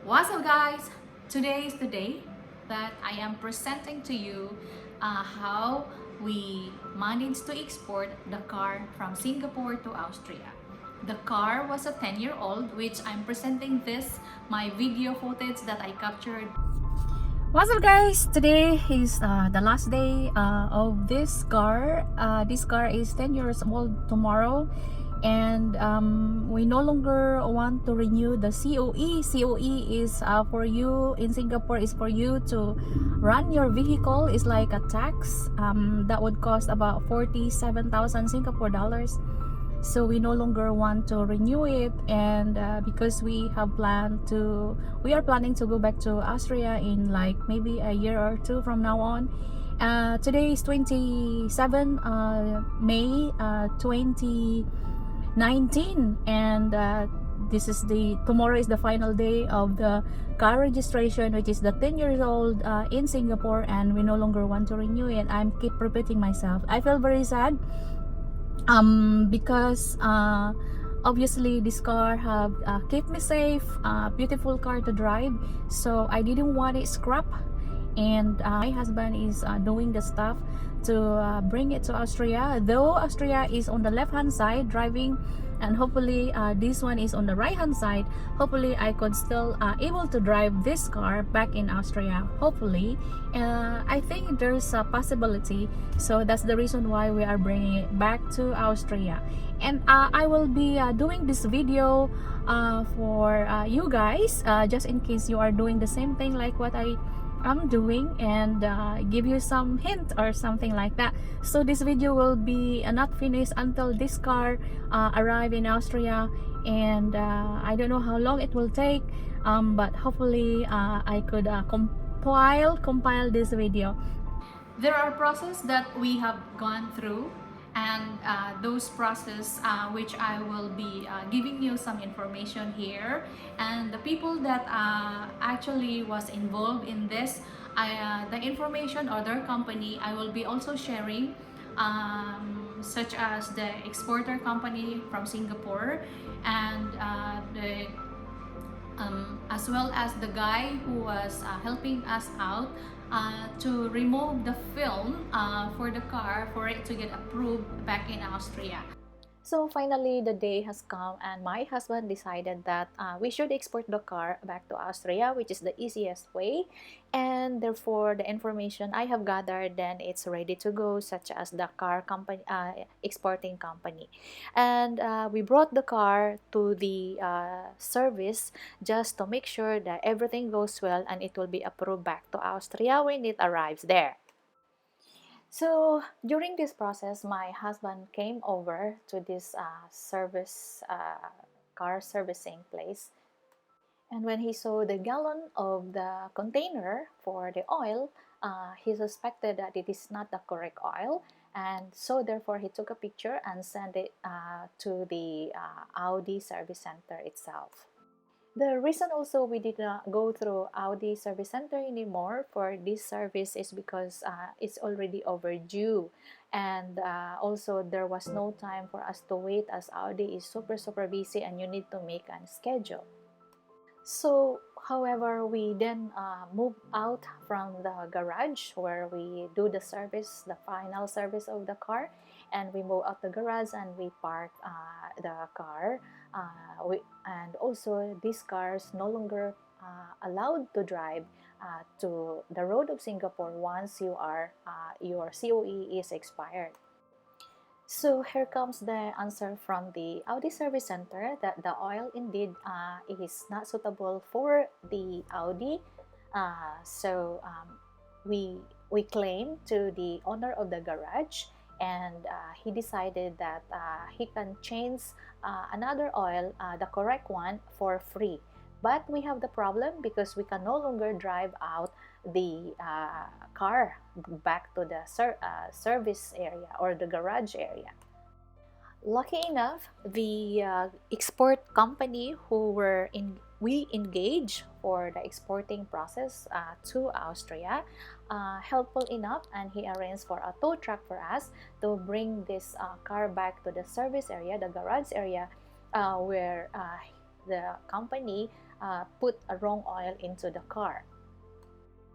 What's up, guys? Today is the day that I am presenting to you how we managed to export the car from Singapore to Austria. The car was a 10-year-old, which I'm presenting this, my video footage that I captured. What's up, guys? Today is the last day of this car. This car is 10 years old tomorrow, and we no longer want to renew the COE. COE is for you in Singapore, is for you to run your vehicle. Is like a tax that would cost about 47,000 Singapore dollars. So we no longer want to renew it, and because we are planning to go back to Austria in like maybe a year or two from now on. Today is 27 May 2019, and tomorrow is the final day of the car registration, which is the 10 years old in Singapore, and we no longer want to renew it. I keep repeating myself. I feel very sad because obviously this car have kept me safe, beautiful car to drive, so I didn't want it scrap. And my husband is doing the stuff to bring it to Austria, though Austria is on the left hand side driving, and hopefully this one is on the right hand side. Hopefully I could still able to drive this car back in Austria, hopefully. I think there's a possibility, so that's the reason why we are bringing it back to Austria. And I will be doing this video for you guys, just in case you are doing the same thing like what I'm doing, and give you some hint or something like that. So this video will be not finished until this car arrive in Austria, and I don't know how long it will take, but hopefully I could compile this video. There are processes that we have gone through, and those process which I will be giving you some information here, and the people that actually was involved in this, the information or their company I will be also sharing, such as the exporter company from Singapore, and as well as the guy who was helping us out to remove the film for the car for it to get approved back in Austria. So finally, the day has come, and my husband decided that we should export the car back to Austria, which is the easiest way. And therefore, the information I have gathered, then it's ready to go, such as the car company, exporting company. And we brought the car to the service just to make sure that everything goes well and it will be approved back to Austria when it arrives there. So during this process, my husband came over to this car servicing place, and when he saw the gallon of the container for the oil, he suspected that it is not the correct oil, and so therefore he took a picture and sent it to the Audi service center itself. The reason also we did not go through Audi service center anymore for this service is because it's already overdue, and also there was no time for us to wait, as Audi is super busy and you need to make a schedule. So however, we then moved out from the garage where we do the service, the final service of the car, and we move out the garage and we park the car. And also these cars no longer allowed to drive to the road of Singapore once your COE is expired. So here comes the answer from the Audi service center that the oil indeed is not suitable for the Audi. We claim to the owner of the garage, and he decided that he can change another oil, the correct one, for free. But we have the problem because we can no longer drive out the car back to the service area or the garage area. Lucky enough, the export company we engaged for the exporting process to Austria, helpful enough, and he arranged for a tow truck for us to bring this car back to the service area, the garage area, where the company put a wrong oil into the car.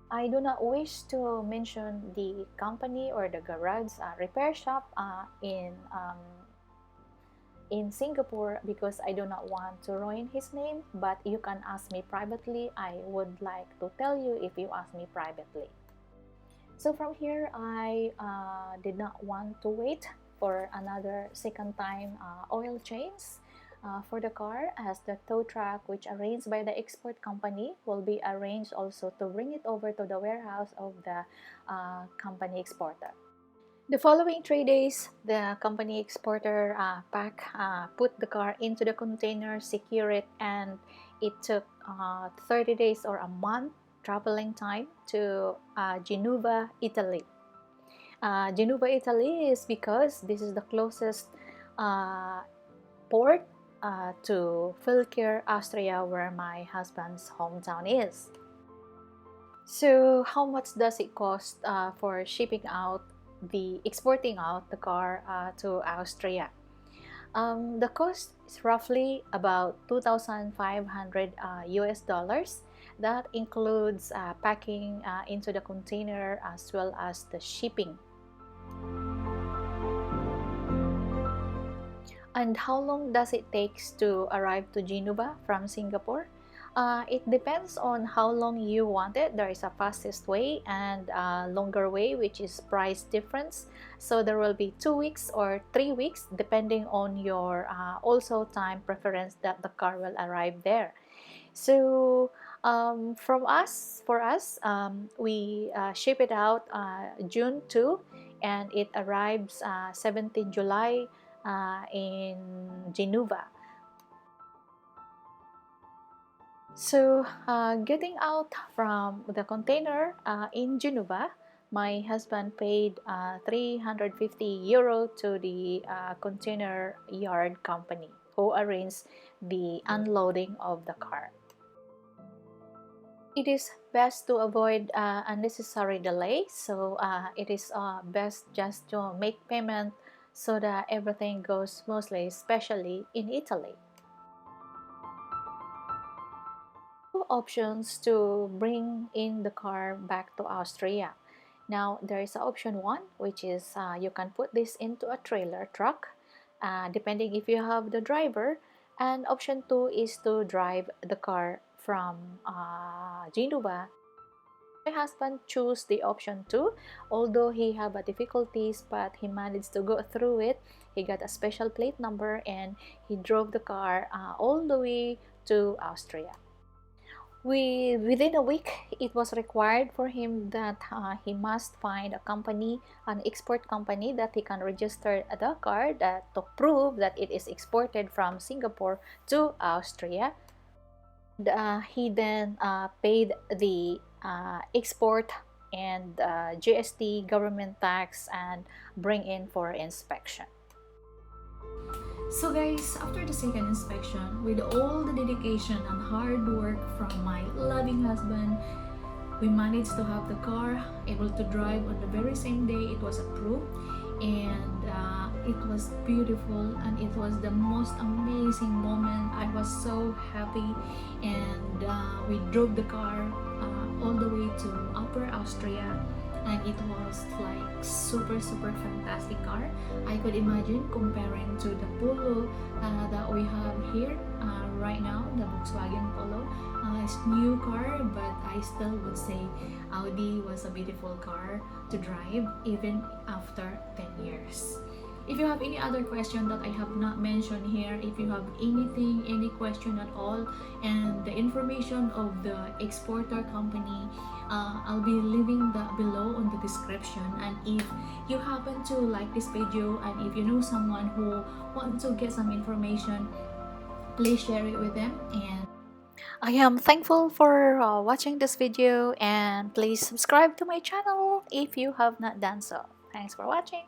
I do not wish to mention the company or the garage repair shop in Singapore because I do not want to ruin his name, but you can ask me privately. I would like to tell you if you ask me privately. So from here, I did not want to wait for another second time oil change for the car, as the tow truck which arranged by the export company will be arranged also to bring it over to the warehouse of the company exporter. The following 3 days, the company exporter put the car into the container, secure it, and it took 30 days or a month traveling time to Genova, Italy. Genova, Italy is because this is the closest port to Fulkir, Austria, where my husband's hometown is. So how much does it cost for exporting out the car to Austria? The cost is roughly about 2,500 US dollars. That includes packing into the container as well as the shipping. And how long does it take to arrive to Geneva from Singapore? It depends on how long you want it. There is a fastest way and a longer way, which is price difference. So there will be 2 weeks or 3 weeks depending on your also time preference that the car will arrive there. So for us, we ship it out June 2 and it arrives 17 July in Geneva. So getting out from the container in Geneva, my husband paid 350 euro to the container yard company who arranged the unloading of the car. It is best to avoid unnecessary delay, so it is best just to make payment so that everything goes smoothly, especially in Italy. Options to bring in the car back to Austria. Now there is option 1, which is you can put this into a trailer truck depending if you have the driver, and option 2 is to drive the car from Genova. My husband chose the option 2, although he had difficulties, but he managed to go through it. He got a special plate number and he drove the car all the way to Austria. Within a week, it was required for him that he must find a company, an export company, that he can register the car to prove that it is exported from Singapore to Austria. He then paid the export and GST, government tax, and bring in for inspection. So guys, after the second inspection, with all the dedication and hard work from my loving husband, we managed to have the car able to drive on the very same day it was approved, and it was beautiful and it was the most amazing moment. I was so happy, and we drove the car all the way to Upper Austria, and it was like super fantastic car. I could imagine comparing to the Polo that we have here right now, the Volkswagen Polo. It's new car, but I still would say Audi was a beautiful car to drive even after 10 years. If you have any other question that I have not mentioned here, if you have any question at all, and the information of the exporter company, I'll be leaving that below on the description. And if you happen to like this video, and if you know someone who wants to get some information, please share it with them. And I am thankful for watching this video, and please subscribe to my channel if you have not done so. Thanks for watching.